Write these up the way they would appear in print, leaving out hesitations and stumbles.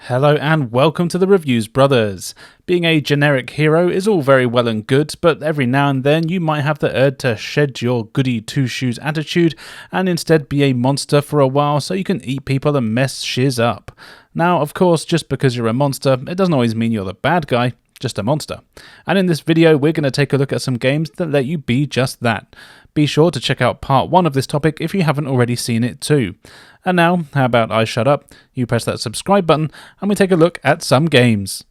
Hello and welcome to the Reviews Brothers. Being a generic hero is all very well and good, but every now and then you might have the urge to shed your goody two-shoes attitude and instead be a monster for a while so you can eat people and mess shiz up. Now, of course, just because you're a monster, it doesn't always mean you're the bad guy, just a monster. And in this video, we're going to take a look at some games that let you be just that. Be sure to check out part 1 of this topic if you haven't already seen it too. And now, how about I shut up, you press that subscribe button, and we take a look at some games.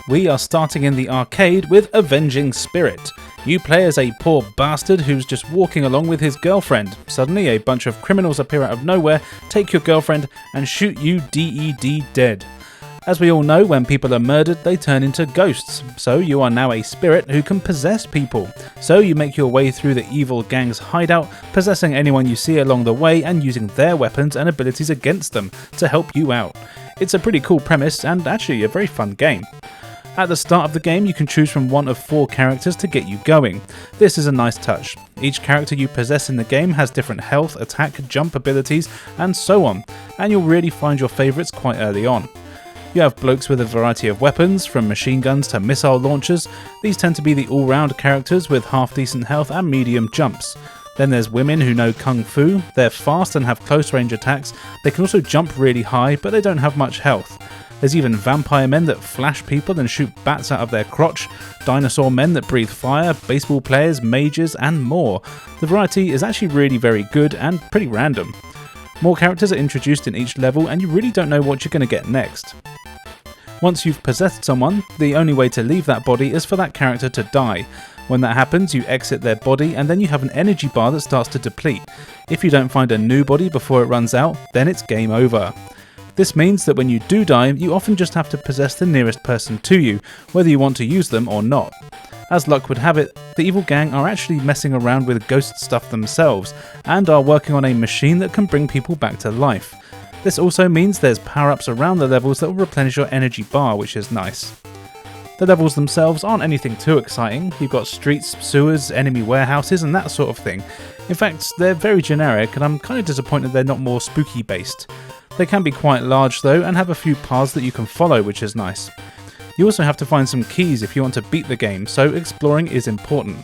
We are starting in the arcade with Avenging Spirit. You play as a poor bastard who's just walking along with his girlfriend. Suddenly, a bunch of criminals appear out of nowhere, take your girlfriend, and shoot you dead. As we all know, when people are murdered, they turn into ghosts, so you are now a spirit who can possess people. So you make your way through the evil gang's hideout, possessing anyone you see along the way and using their weapons and abilities against them to help you out. It's a pretty cool premise and actually a very fun game. At the start of the game, you can choose from one of 4 characters to get you going. This is a nice touch. Each character you possess in the game has different health, attack, jump abilities, and so on, and you'll really find your favourites quite early on. You have blokes with a variety of weapons, from machine guns to missile launchers. These tend to be the all-round characters with half-decent health and medium jumps. Then there's women who know kung fu. They're fast and have close-range attacks. They can also jump really high, but they don't have much health. There's even vampire men that flash people and shoot bats out of their crotch, dinosaur men that breathe fire, baseball players, mages, and more. The variety is actually really very good and pretty random. More characters are introduced in each level and you really don't know what you're going to get next. Once you've possessed someone, the only way to leave that body is for that character to die. When that happens, you exit their body and then you have an energy bar that starts to deplete. If you don't find a new body before it runs out, then it's game over. This means that when you do die, you often just have to possess the nearest person to you, whether you want to use them or not. As luck would have it, the evil gang are actually messing around with ghost stuff themselves, and are working on a machine that can bring people back to life. This also means there's power-ups around the levels that will replenish your energy bar, which is nice. The levels themselves aren't anything too exciting. You've got streets, sewers, enemy warehouses, and that sort of thing. In fact, they're very generic, and I'm kind of disappointed they're not more spooky based. They can be quite large though, and have a few paths that you can follow, which is nice. You also have to find some keys if you want to beat the game, so exploring is important.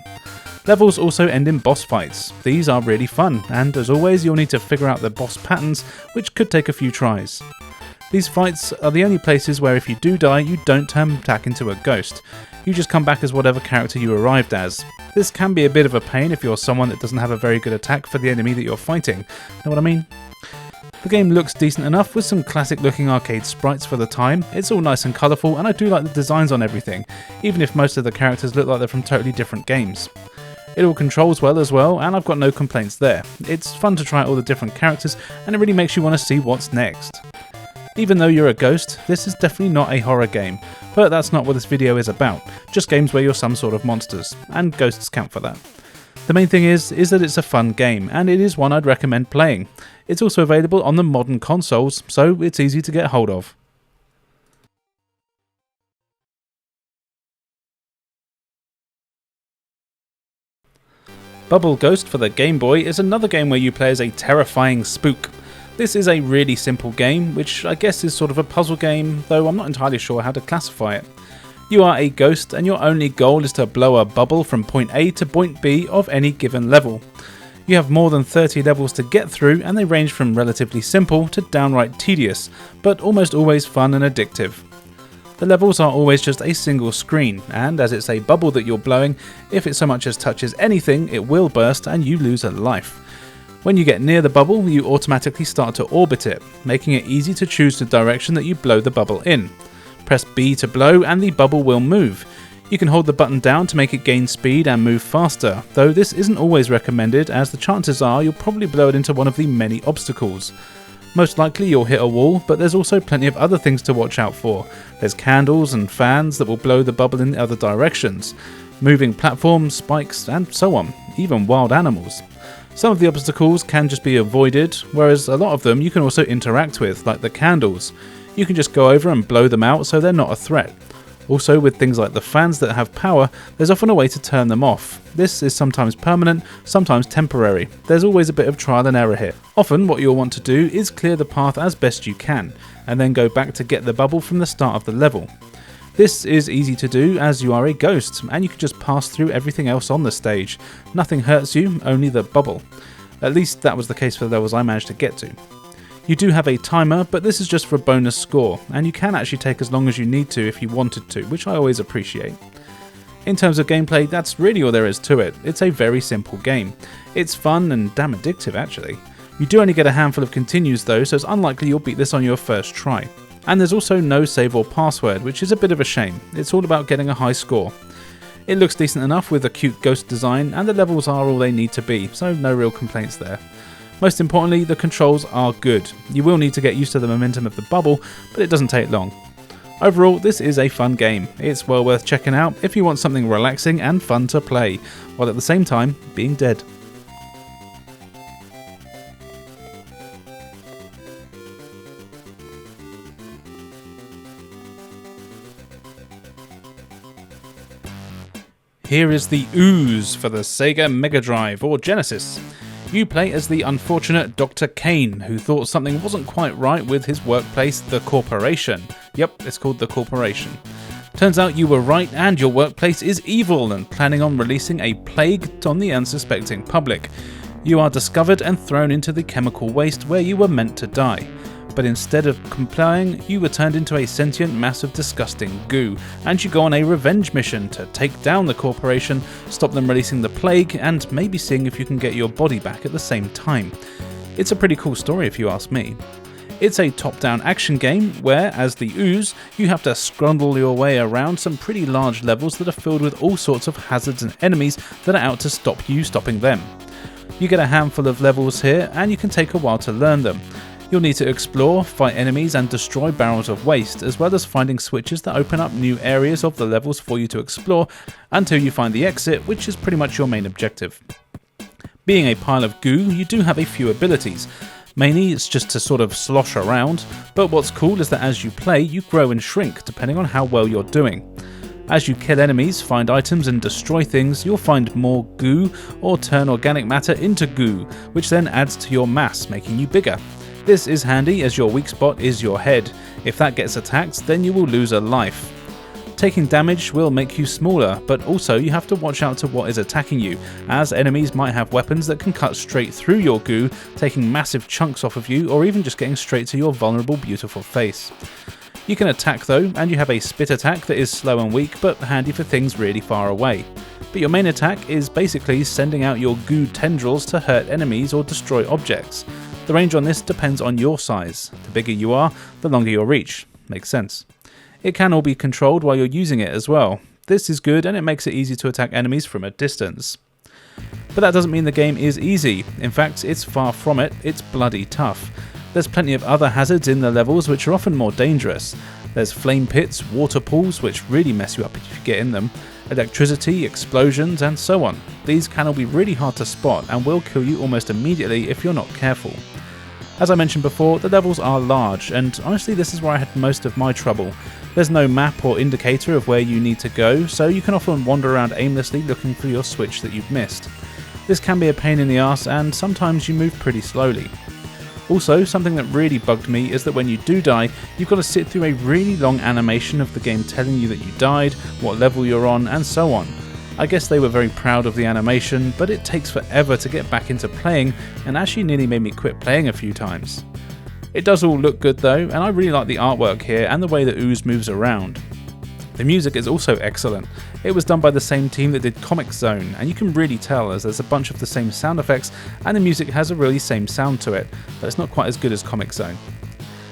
Levels also end in boss fights. These are really fun, and as always you'll need to figure out the boss patterns, which could take a few tries. These fights are the only places where if you do die, you don't turn back into a ghost. You just come back as whatever character you arrived as. This can be a bit of a pain if you're someone that doesn't have a very good attack for the enemy that you're fighting. Know what I mean? The game looks decent enough with some classic looking arcade sprites for the time. It's all nice and colourful and I do like the designs on everything, even if most of the characters look like they're from totally different games. It all controls well as well, and I've got no complaints there. It's fun to try all the different characters, and it really makes you want to see what's next. Even though you're a ghost, this is definitely not a horror game, but that's not what this video is about, just games where you're some sort of monsters, and ghosts count for that. The main thing is that it's a fun game, and it is one I'd recommend playing. It's also available on the modern consoles, so it's easy to get hold of. Bubble Ghost for the Game Boy is another game where you play as a terrifying spook. This is a really simple game, which I guess is sort of a puzzle game, though I'm not entirely sure how to classify it. You are a ghost and your only goal is to blow a bubble from point A to point B of any given level. You have more than 30 levels to get through and they range from relatively simple to downright tedious, but almost always fun and addictive. The levels are always just a single screen, and as it's a bubble that you're blowing, if it so much as touches anything, it will burst and you lose a life. When you get near the bubble, you automatically start to orbit it, making it easy to choose the direction that you blow the bubble in. Press B to blow and the bubble will move. You can hold the button down to make it gain speed and move faster, though this isn't always recommended as the chances are you'll probably blow it into one of the many obstacles. Most likely you'll hit a wall, but there's also plenty of other things to watch out for. There's candles and fans that will blow the bubble in other directions, moving platforms, spikes, and so on, even wild animals. Some of the obstacles can just be avoided, whereas a lot of them you can also interact with, like the candles. You can just go over and blow them out so they're not a threat. Also, with things like the fans that have power, there's often a way to turn them off. This is sometimes permanent, sometimes temporary. There's always a bit of trial and error here. Often what you'll want to do is clear the path as best you can, and then go back to get the bubble from the start of the level. This is easy to do as you are a ghost, and you can just pass through everything else on the stage. Nothing hurts you, only the bubble. At least that was the case for the levels I managed to get to. You do have a timer, but this is just for a bonus score, and you can actually take as long as you need to if you wanted to, which I always appreciate. In terms of gameplay, that's really all there is to it. It's a very simple game. It's fun and damn addictive actually. You do only get a handful of continues though, so it's unlikely you'll beat this on your first try. And there's also no save or password, which is a bit of a shame. It's all about getting a high score. It looks decent enough with a cute ghost design, and the levels are all they need to be, so no real complaints there. Most importantly, the controls are good. You will need to get used to the momentum of the bubble, but it doesn't take long. Overall, this is a fun game. It's well worth checking out if you want something relaxing and fun to play, while at the same time being dead. Here is the Ooze for the Sega Mega Drive or Genesis. You play as the unfortunate Dr. Kane, who thought something wasn't quite right with his workplace, the Corporation. Yep, it's called the Corporation. Turns out you were right, and your workplace is evil and planning on releasing a plague on the unsuspecting public. You are discovered and thrown into the chemical waste where you were meant to die. But instead of complying, you were turned into a sentient mass of disgusting goo, and you go on a revenge mission to take down the Corporation, stop them releasing the plague, and maybe seeing if you can get your body back at the same time. It's a pretty cool story if you ask me. It's a top-down action game where, as the Ooze, you have to scrundle your way around some pretty large levels that are filled with all sorts of hazards and enemies that are out to stop you stopping them. You get a handful of levels here, and you can take a while to learn them. You'll need to explore, fight enemies and destroy barrels of waste, as well as finding switches that open up new areas of the levels for you to explore until you find the exit, which is pretty much your main objective. Being a pile of goo, you do have a few abilities. Mainly it's just to sort of slosh around, but what's cool is that as you play, you grow and shrink depending on how well you're doing. As you kill enemies, find items and destroy things, you'll find more goo or turn organic matter into goo, which then adds to your mass, making you bigger. This is handy as your weak spot is your head. If that gets attacked, then you will lose a life. Taking damage will make you smaller, but also you have to watch out to what is attacking you, as enemies might have weapons that can cut straight through your goo, taking massive chunks off of you, or even just getting straight to your vulnerable, beautiful face. You can attack though, and you have a spit attack that is slow and weak, but handy for things really far away. But your main attack is basically sending out your goo tendrils to hurt enemies or destroy objects. The range on this depends on your size. The bigger you are, the longer your reach. Makes sense. It can all be controlled while you're using it as well. This is good and it makes it easy to attack enemies from a distance. But that doesn't mean the game is easy. In fact, it's far from it, it's bloody tough. There's plenty of other hazards in the levels which are often more dangerous. There's flame pits, water pools which really mess you up if you get in them, electricity, explosions and so on. These can all be really hard to spot and will kill you almost immediately if you're not careful. As I mentioned before, the levels are large, and honestly this is where I had most of my trouble. There's no map or indicator of where you need to go, so you can often wander around aimlessly looking for your switch that you've missed. This can be a pain in the arse, and sometimes you move pretty slowly. Also, something that really bugged me is that when you do die, you've got to sit through a really long animation of the game telling you that you died, what level you're on, and so on. I guess they were very proud of the animation, but it takes forever to get back into playing and actually nearly made me quit playing a few times. It does all look good though, and I really like the artwork here and the way that Ooze moves around. The music is also excellent. It was done by the same team that did Comix Zone, and you can really tell as there's a bunch of the same sound effects and the music has a really same sound to it, but it's not quite as good as Comix Zone.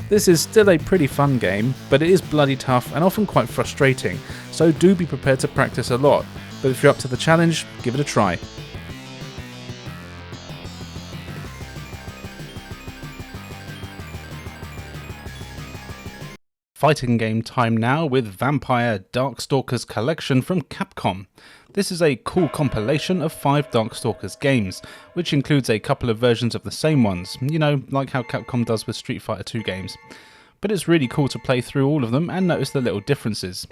This is still a pretty fun game, but it is bloody tough and often quite frustrating, so do be prepared to practice a lot. But if you're up to the challenge, give it a try. Fighting game time now with Vampire Darkstalkers Collection from Capcom. This is a cool compilation of 5 Darkstalkers games, which includes a couple of versions of the same ones, you know, like how Capcom does with Street Fighter 2 games. but it's really cool to play through all of them and notice the little differences.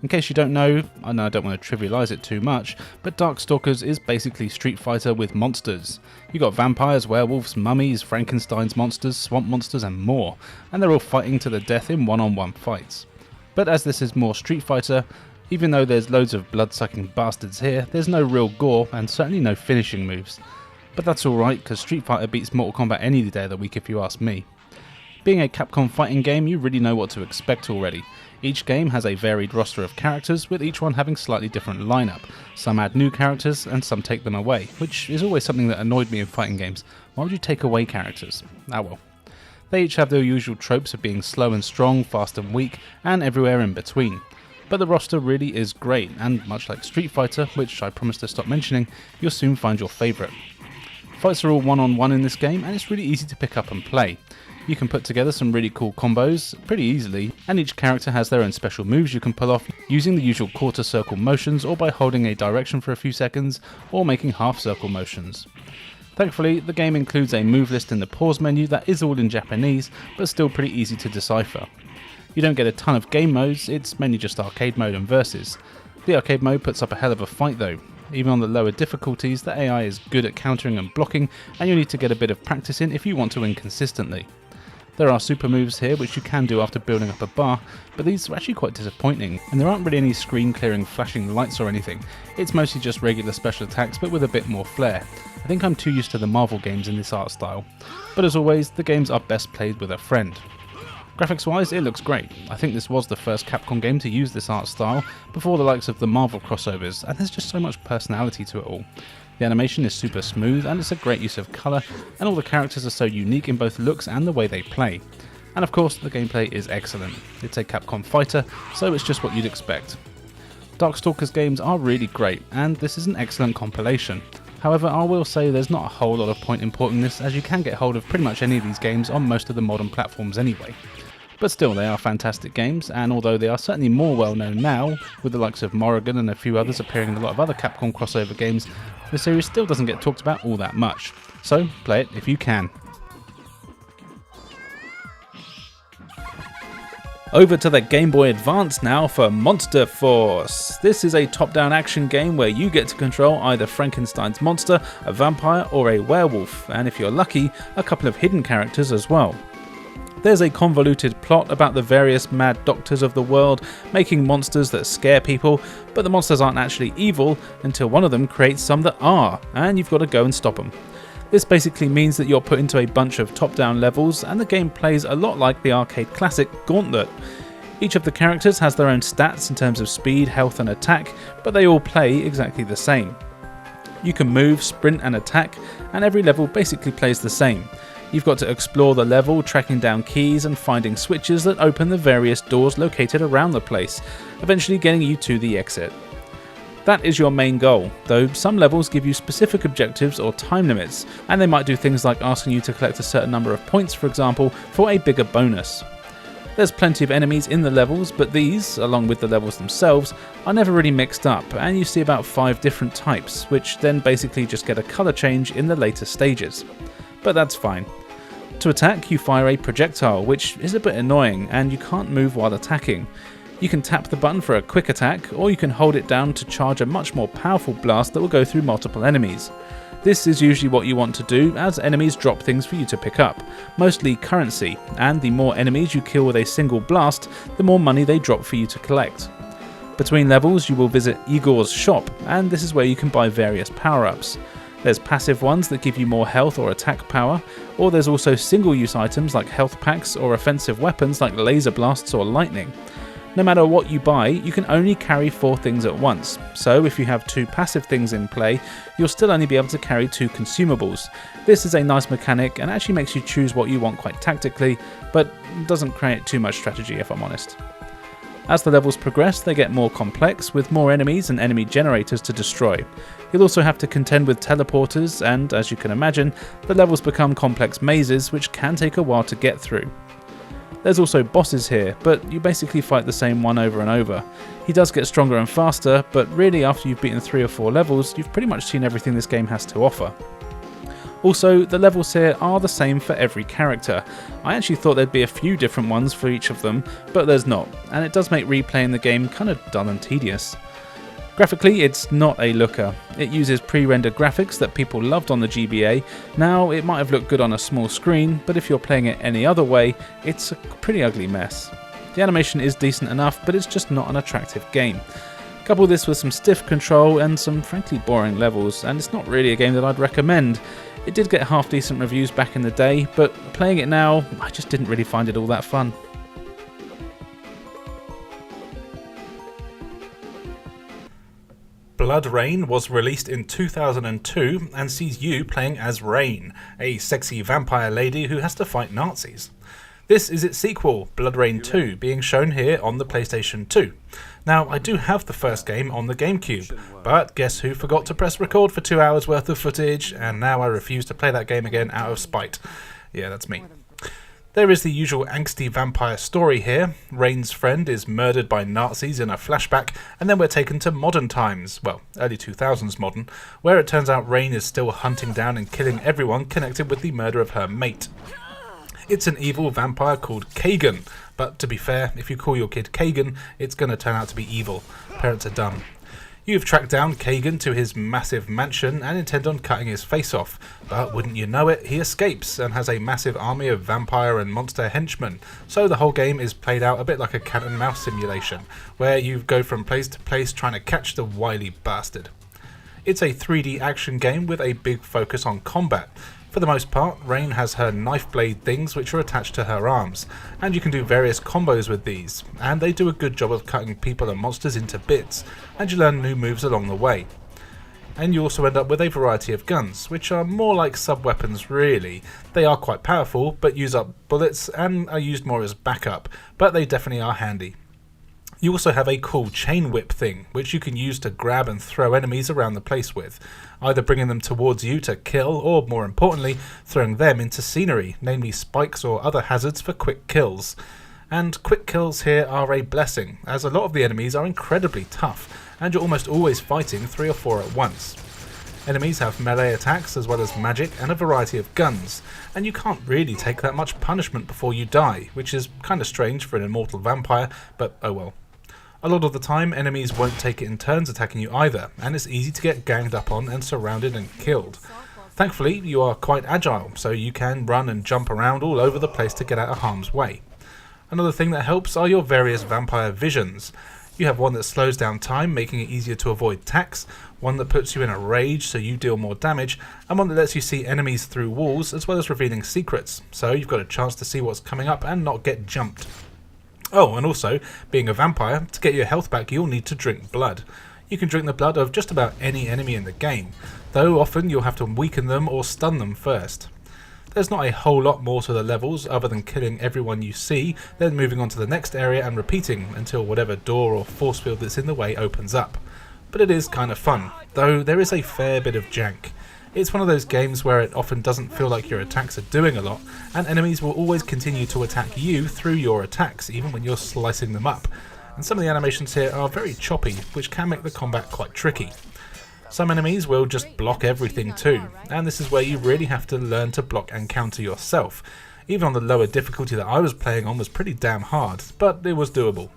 In case you don't know, I know I don't want to trivialise it too much, but Darkstalkers is basically Street Fighter with monsters. You got vampires, werewolves, mummies, Frankenstein's monsters, swamp monsters and more, and they're all fighting to the death in one-on-one fights. But as this is more Street Fighter, even though there's loads of blood-sucking bastards here, there's no real gore and certainly no finishing moves. But that's alright, because Street Fighter beats Mortal Kombat any day of the week if you ask me. Being a Capcom fighting game, you really know what to expect already. Each game has a varied roster of characters, with each one having slightly different lineup. Some add new characters, and some take them away, which is always something that annoyed me in fighting games. Why would you take away characters? Ah well. They each have their usual tropes of being slow and strong, fast and weak, and everywhere in between. But the roster really is great, and much like Street Fighter, which I promised to stop mentioning, you'll soon find your favourite. Fights are all one-on-one in this game, and it's really easy to pick up and play. You can put together some really cool combos pretty easily, and each character has their own special moves you can pull off using the usual quarter circle motions, or by holding a direction for a few seconds, or making half circle motions. Thankfully, the game includes a move list in the pause menu that is all in Japanese, but still pretty easy to decipher. You don't get a ton of game modes, it's mainly just arcade mode and versus. The arcade mode puts up a hell of a fight though. Even on the lower difficulties, the AI is good at countering and blocking, and you need to get a bit of practice in if you want to win consistently. There are super moves here which you can do after building up a bar, but these are actually quite disappointing, and there aren't really any screen clearing flashing lights or anything. It's mostly just regular special attacks but with a bit more flair. I think I'm too used to the Marvel games in this art style. But as always, the games are best played with a friend. Graphics wise, it looks great. I think this was the first Capcom game to use this art style before the likes of the Marvel crossovers, and there's just so much personality to it all. The animation is super smooth, and it's a great use of colour, and all the characters are so unique in both looks and the way they play. And of course, the gameplay is excellent. It's a Capcom fighter, so it's just what you'd expect. Darkstalkers games are really great, and this is an excellent compilation. However, I will say there's not a whole lot of point importing this, as you can get hold of pretty much any of these games on most of the modern platforms anyway. But still, they are fantastic games, and although they are certainly more well known now, with the likes of Morrigan and a few others appearing in a lot of other Capcom crossover games, the series still doesn't get talked about all that much. So, play it if you can. Over to the Game Boy Advance now for Monster Force. This is a top-down action game where you get to control either Frankenstein's monster, a vampire or a werewolf, and if you're lucky, a couple of hidden characters as well. There's a convoluted plot about the various mad doctors of the world making monsters that scare people, but the monsters aren't actually evil until one of them creates some that are, and you've got to go and stop them. This basically means that you're put into a bunch of top-down levels, and the game plays a lot like the arcade classic Gauntlet. Each of the characters has their own stats in terms of speed, health and attack, but they all play exactly the same. You can move, sprint and attack, and every level basically plays the same. You've got to explore the level, tracking down keys and finding switches that open the various doors located around the place, eventually getting you to the exit. That is your main goal, though some levels give you specific objectives or time limits, and they might do things like asking you to collect a certain number of points, for example, for a bigger bonus. There's plenty of enemies in the levels, but these, along with the levels themselves, are never really mixed up, and you see about 5 different types, which then basically just get a colour change in the later stages. But that's fine. To attack, you fire a projectile, which is a bit annoying, and you can't move while attacking. You can tap the button for a quick attack, or you can hold it down to charge a much more powerful blast that will go through multiple enemies. This is usually what you want to do, as enemies drop things for you to pick up, mostly currency, and the more enemies you kill with a single blast, the more money they drop for you to collect. Between levels, you will visit Igor's shop, and this is where you can buy various power-ups. There's passive ones that give you more health or attack power, or there's also single-use items like health packs or offensive weapons like laser blasts or lightning. No matter what you buy, you can only carry 4 things at once, so if you have 2 passive things in play, you'll still only be able to carry 2 consumables. This is a nice mechanic and actually makes you choose what you want quite tactically, but doesn't create too much strategy if I'm honest. As the levels progress, they get more complex, with more enemies and enemy generators to destroy. You'll also have to contend with teleporters, and as you can imagine, the levels become complex mazes which can take a while to get through. There's also bosses here, but you basically fight the same one over and over. He does get stronger and faster, but really after you've beaten 3 or 4 levels, you've pretty much seen everything this game has to offer. Also, the levels here are the same for every character. I actually thought there'd be a few different ones for each of them, but there's not, and it does make replaying the game kind of dull and tedious. Graphically, it's not a looker. It uses pre-rendered graphics that people loved on the GBA. Now, it might have looked good on a small screen, but if you're playing it any other way, it's a pretty ugly mess. The animation is decent enough, but it's just not an attractive game. Couple this with some stiff control and some frankly boring levels, and it's not really a game that I'd recommend. It did get half decent reviews back in the day, but playing it now, I just didn't really find it all that fun. BloodRayne was released in 2002 and sees you playing as Rain, a sexy vampire lady who has to fight Nazis. This is its sequel, BloodRayne 2, being shown here on the PlayStation 2. Now, I do have the first game on the GameCube, but guess who forgot to press record for 2 hours worth of footage, and now I refuse to play that game again out of spite. Yeah, that's me. There is the usual angsty vampire story here. Rain's friend is murdered by Nazis in a flashback, and then we're taken to modern times, well, early 2000s modern, where it turns out Rain is still hunting down and killing everyone connected with the murder of her mate. It's an evil vampire called Kagan, but to be fair, if you call your kid Kagan, it's going to turn out to be evil. Parents are dumb. You've tracked down Kagan to his massive mansion and intend on cutting his face off, but wouldn't you know it, he escapes and has a massive army of vampire and monster henchmen, so the whole game is played out a bit like a cat and mouse simulation, where you go from place to place trying to catch the wily bastard. It's a 3D action game with a big focus on combat. For the most part, Rain has her knife blade things which are attached to her arms, and you can do various combos with these, and they do a good job of cutting people and monsters into bits, and you learn new moves along the way. And you also end up with a variety of guns, which are more like sub-weapons really. They are quite powerful, but use up bullets and are used more as backup, but they definitely are handy. You also have a cool chain whip thing, which you can use to grab and throw enemies around the place with, either bringing them towards you to kill, or more importantly, throwing them into scenery, namely spikes or other hazards for quick kills. And quick kills here are a blessing, as a lot of the enemies are incredibly tough, and you're almost always fighting 3 or 4 at once. Enemies have melee attacks as well as magic and a variety of guns, and you can't really take that much punishment before you die, which is kinda strange for an immortal vampire, but oh well. A lot of the time, enemies won't take it in turns attacking you either, and it's easy to get ganged up on and surrounded and killed. Thankfully, you are quite agile, so you can run and jump around all over the place to get out of harm's way. Another thing that helps are your various vampire visions. You have one that slows down time, making it easier to avoid attacks, one that puts you in a rage so you deal more damage, and one that lets you see enemies through walls as well as revealing secrets, so you've got a chance to see what's coming up and not get jumped. Oh, and also, being a vampire, to get your health back you'll need to drink blood. You can drink the blood of just about any enemy in the game, though often you'll have to weaken them or stun them first. There's not a whole lot more to the levels other than killing everyone you see, then moving on to the next area and repeating until whatever door or force field that's in the way opens up. But it is kind of fun, though there is a fair bit of jank. It's one of those games where it often doesn't feel like your attacks are doing a lot, and enemies will always continue to attack you through your attacks, even when you're slicing them up. And some of the animations here are very choppy, which can make the combat quite tricky. Some enemies will just block everything too, and this is where you really have to learn to block and counter yourself. Even on the lower difficulty that I was playing on was pretty damn hard, but it was doable.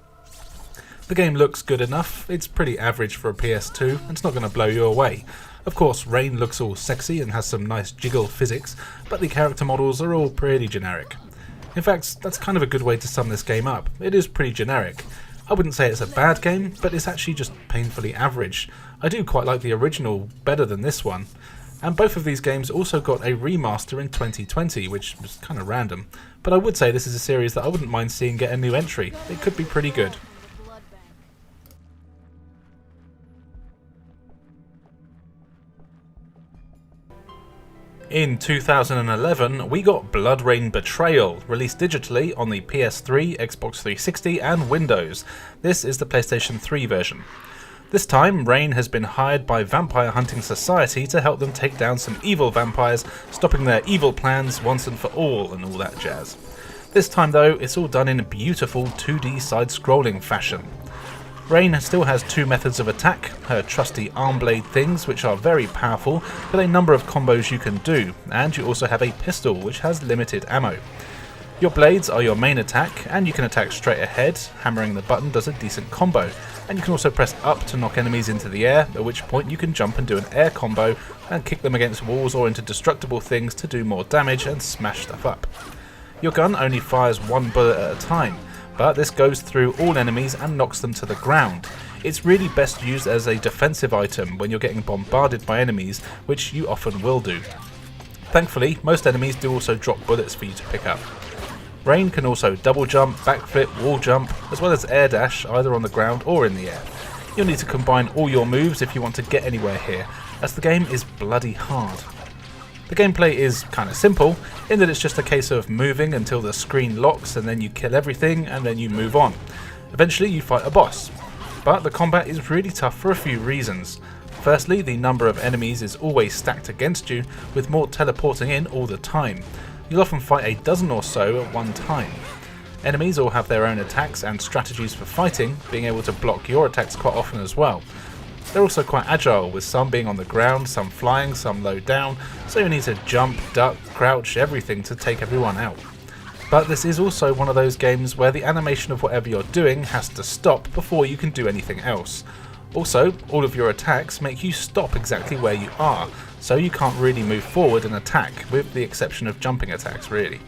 The game looks good enough, it's pretty average for a PS2, and it's not going to blow you away. Of course, Rain looks all sexy and has some nice jiggle physics, but the character models are all pretty generic. In fact, that's kind of a good way to sum this game up. It is pretty generic. I wouldn't say it's a bad game, but it's actually just painfully average. I do quite like the original better than this one. And both of these games also got a remaster in 2020, which was kind of random. But I would say this is a series that I wouldn't mind seeing get a new entry. It could be pretty good. In 2011, we got BloodRayne Betrayal, released digitally on the PS3, Xbox 360 and Windows. This is the PlayStation 3 version. This time, Rain has been hired by Vampire Hunting Society to help them take down some evil vampires, stopping their evil plans once and for all and all that jazz. This time though, it's all done in a beautiful 2D side-scrolling fashion. Rain still has two methods of attack, her trusty arm blade things which are very powerful with a number of combos you can do, and you also have a pistol which has limited ammo. Your blades are your main attack, and you can attack straight ahead. Hammering the button does a decent combo, and you can also press up to knock enemies into the air, at which point you can jump and do an air combo and kick them against walls or into destructible things to do more damage and smash stuff up. Your gun only fires one bullet at a time, but this goes through all enemies and knocks them to the ground. It's really best used as a defensive item when you're getting bombarded by enemies, which you often will do. Thankfully, most enemies do also drop bullets for you to pick up. Rain can also double jump, backflip, wall jump, as well as air dash either on the ground or in the air. You'll need to combine all your moves if you want to get anywhere here, as the game is bloody hard. The gameplay is kinda simple, in that it's just a case of moving until the screen locks and then you kill everything and then you move on. Eventually you fight a boss. But the combat is really tough for a few reasons. Firstly, the number of enemies is always stacked against you, with more teleporting in all the time. You'll often fight a dozen or so at one time. Enemies all have their own attacks and strategies for fighting, being able to block your attacks quite often as well. They're also quite agile, with some being on the ground, some flying, some low down, so you need to jump, duck, crouch, everything to take everyone out. But this is also one of those games where the animation of whatever you're doing has to stop before you can do anything else. Also, all of your attacks make you stop exactly where you are, so you can't really move forward and attack, with the exception of jumping attacks really.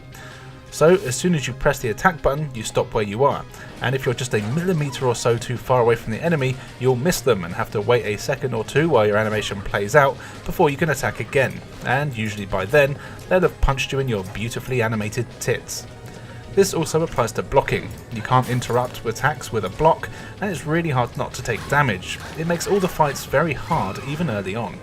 So as soon as you press the attack button, you stop where you are, and if you're just a millimetre or so too far away from the enemy, you'll miss them and have to wait a second or two while your animation plays out before you can attack again, and usually by then, they'll have punched you in your beautifully animated tits. This also applies to blocking. You can't interrupt attacks with a block, and it's really hard not to take damage. It makes all the fights very hard, even early on.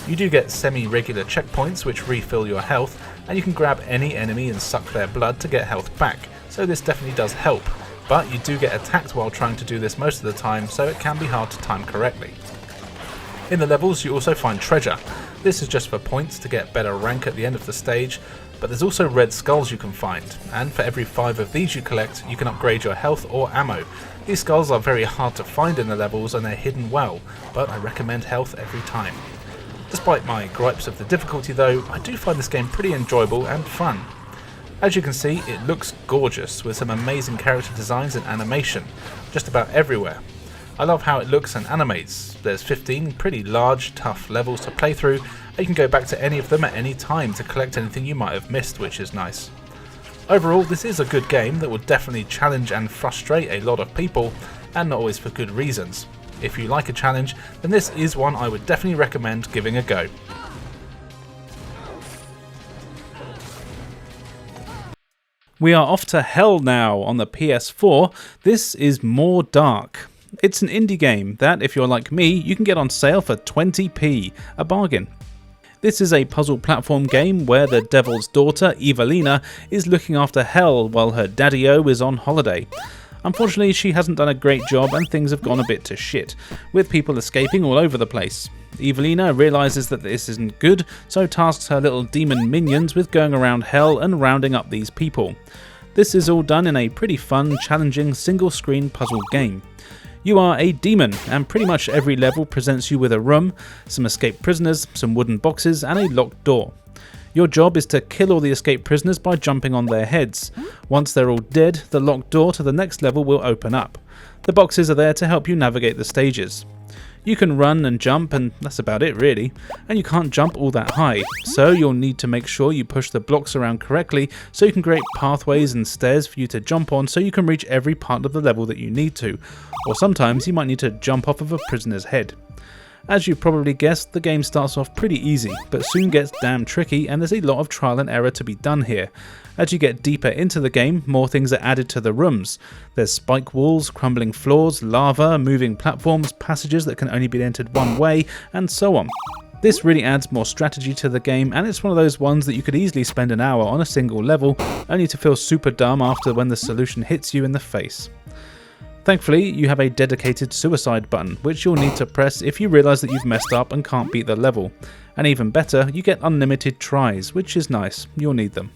You do get semi-regular checkpoints which refill your health, and you can grab any enemy and suck their blood to get health back, so this definitely does help, but you do get attacked while trying to do this most of the time, so it can be hard to time correctly. In the levels you also find treasure. This is just for points to get better rank at the end of the stage, but there's also red skulls you can find, and for every 5 of these you collect, you can upgrade your health or ammo. These skulls are very hard to find in the levels and they're hidden well, but I recommend health every time. Despite my gripes of the difficulty though, I do find this game pretty enjoyable and fun. As you can see, it looks gorgeous with some amazing character designs and animation, just about everywhere. I love how it looks and animates. There's 15 pretty large, tough levels to play through, and you can go back to any of them at any time to collect anything you might have missed, which is nice. Overall, this is a good game that will definitely challenge and frustrate a lot of people, and not always for good reasons. If you like a challenge, then this is one I would definitely recommend giving a go. We are off to hell now on the PS4. This is More Dark. It's an indie game that, if you're like me, you can get on sale for 20p, a bargain. This is a puzzle platform game where the devil's daughter, Evelina, is looking after hell while her daddy-o is on holiday. Unfortunately, she hasn't done a great job and things have gone a bit to shit, with people escaping all over the place. Evelina realises that this isn't good, so tasks her little demon minions with going around hell and rounding up these people. This is all done in a pretty fun, challenging single-screen puzzle game. You are a demon, and pretty much every level presents you with a room, some escaped prisoners, some wooden boxes, and a locked door. Your job is to kill all the escaped prisoners by jumping on their heads. Once they're all dead, the locked door to the next level will open up. The boxes are there to help you navigate the stages. You can run and jump, and that's about it really, and you can't jump all that high, so you'll need to make sure you push the blocks around correctly so you can create pathways and stairs for you to jump on so you can reach every part of the level that you need to, or sometimes you might need to jump off of a prisoner's head. As you probably guessed, the game starts off pretty easy, but soon gets damn tricky and there's a lot of trial and error to be done here. As you get deeper into the game, more things are added to the rooms. There's spike walls, crumbling floors, lava, moving platforms, passages that can only be entered one way, and so on. This really adds more strategy to the game, and it's one of those ones that you could easily spend an hour on a single level, only to feel super dumb after when the solution hits you in the face. Thankfully, you have a dedicated suicide button, which you'll need to press if you realise that you've messed up and can't beat the level. And even better, you get unlimited tries, which is nice, you'll need them.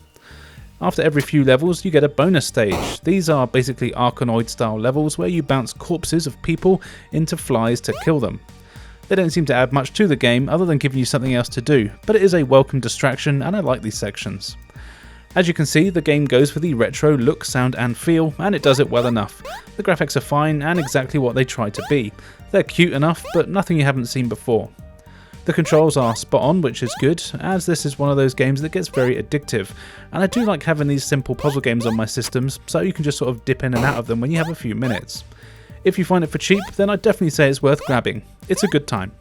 After every few levels you get a bonus stage. These are basically Arkanoid style levels where you bounce corpses of people into flies to kill them. They don't seem to add much to the game other than giving you something else to do, but it is a welcome distraction and I like these sections. As you can see, the game goes for the retro look, sound and feel, and it does it well enough. The graphics are fine and exactly what they try to be. They're cute enough, but nothing you haven't seen before. The controls are spot on, which is good, as this is one of those games that gets very addictive, and I do like having these simple puzzle games on my systems, so you can just sort of dip in and out of them when you have a few minutes. If you find it for cheap, then I'd definitely say it's worth grabbing. It's a good time.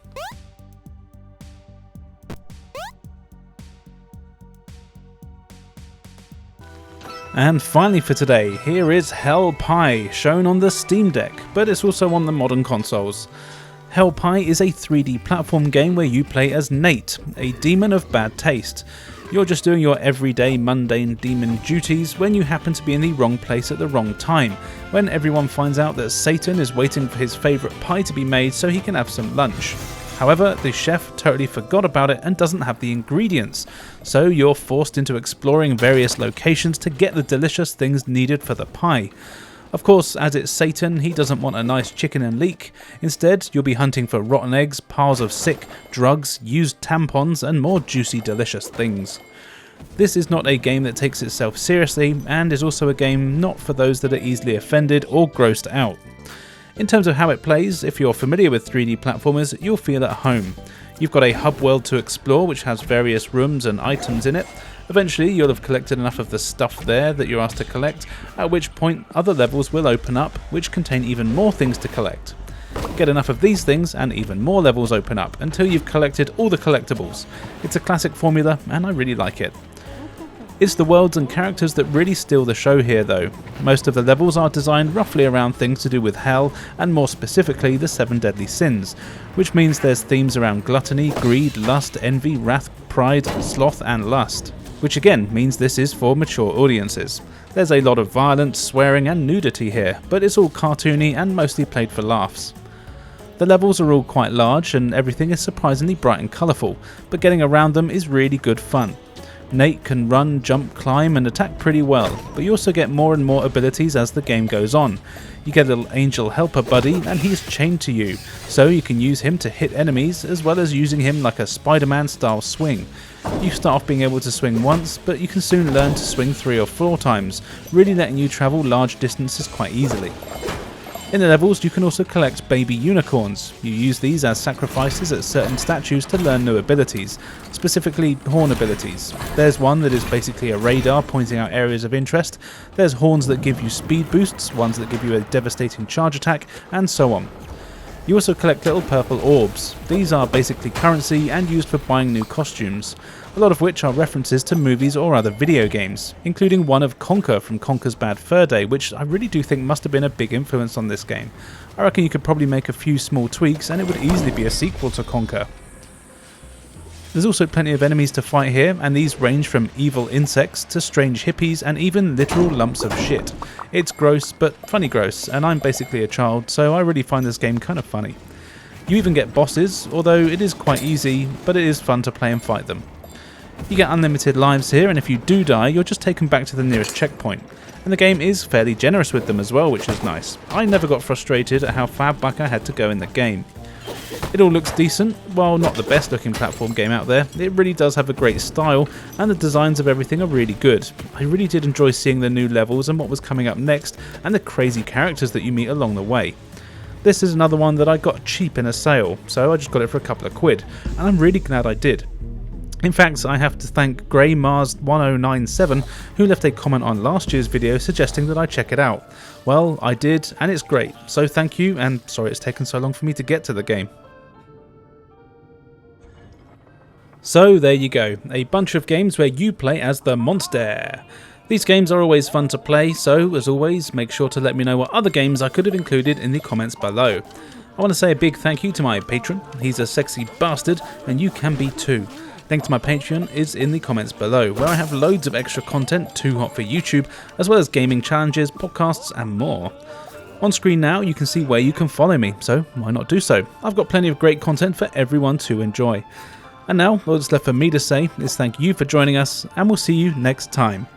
And finally for today, here is Hell Pie, shown on the Steam Deck, but it's also on the modern consoles. Hell Pie is a 3D platform game where you play as Nate, a demon of bad taste. You're just doing your everyday mundane demon duties when you happen to be in the wrong place at the wrong time, when everyone finds out that Satan is waiting for his favourite pie to be made so he can have some lunch. However, the chef totally forgot about it and doesn't have the ingredients, so you're forced into exploring various locations to get the delicious things needed for the pie. Of course, as it's Satan, he doesn't want a nice chicken and leek. Instead, you'll be hunting for rotten eggs, piles of sick, drugs, used tampons, and more juicy, delicious things. This is not a game that takes itself seriously, and is also a game not for those that are easily offended or grossed out. In terms of how it plays, if you're familiar with 3D platformers, you'll feel at home. You've got a hub world to explore which has various rooms and items in it. Eventually you'll have collected enough of the stuff there that you're asked to collect, at which point other levels will open up which contain even more things to collect. Get enough of these things and even more levels open up until you've collected all the collectibles. It's a classic formula and I really like it. It's the worlds and characters that really steal the show here though. Most of the levels are designed roughly around things to do with hell, and more specifically the 7 deadly sins, which means there's themes around gluttony, greed, lust, envy, wrath, pride, sloth and lust. Which again means this is for mature audiences. There's a lot of violence, swearing and nudity here, but it's all cartoony and mostly played for laughs. The levels are all quite large and everything is surprisingly bright and colourful, but getting around them is really good fun. Nate can run, jump, climb and attack pretty well, but you also get more and more abilities as the game goes on. You get a little angel helper buddy and he's chained to you, so you can use him to hit enemies as well as using him like a Spider-Man style swing. You start off being able to swing once, but you can soon learn to swing 3 or 4 times, really letting you travel large distances quite easily. In the levels you can also collect baby unicorns. You use these as sacrifices at certain statues to learn new abilities, specifically horn abilities. There's one that is basically a radar pointing out areas of interest, there's horns that give you speed boosts, ones that give you a devastating charge attack, and so on. You also collect little purple orbs. These are basically currency and used for buying new costumes, a lot of which are references to movies or other video games, including one of Conker from Conker's Bad Fur Day, which I really do think must have been a big influence on this game. I reckon you could probably make a few small tweaks and it would easily be a sequel to Conker. There's also plenty of enemies to fight here, and these range from evil insects to strange hippies and even literal lumps of shit. It's gross, but funny gross, and I'm basically a child, so I really find this game kind of funny. You even get bosses, although it is quite easy, but it is fun to play and fight them. You get unlimited lives here, and if you do die, you're just taken back to the nearest checkpoint. And the game is fairly generous with them as well, which is nice. I never got frustrated at how far back I had to go in the game. It all looks decent. While not the best looking platform game out there, it really does have a great style, and the designs of everything are really good. I really did enjoy seeing the new levels and what was coming up next, and the crazy characters that you meet along the way. This is another one that I got cheap in a sale, so I just got it for a couple of quid, and I'm really glad I did. In fact, I have to thank GreyMars1097 who left a comment on last year's video suggesting that I check it out. Well, I did, and it's great, so thank you, and sorry it's taken so long for me to get to the game. So there you go, a bunch of games where you play as the monster. These games are always fun to play, so as always make sure to let me know what other games I could have included in the comments below. I want to say a big thank you to my patron, he's a sexy bastard and you can be too. Link to my Patreon is in the comments below, where I have loads of extra content too hot for YouTube, as well as gaming challenges, podcasts and more. On screen now you can see where you can follow me, so why not do so? I've got plenty of great content for everyone to enjoy. And now all that's left for me to say is thank you for joining us, and we'll see you next time.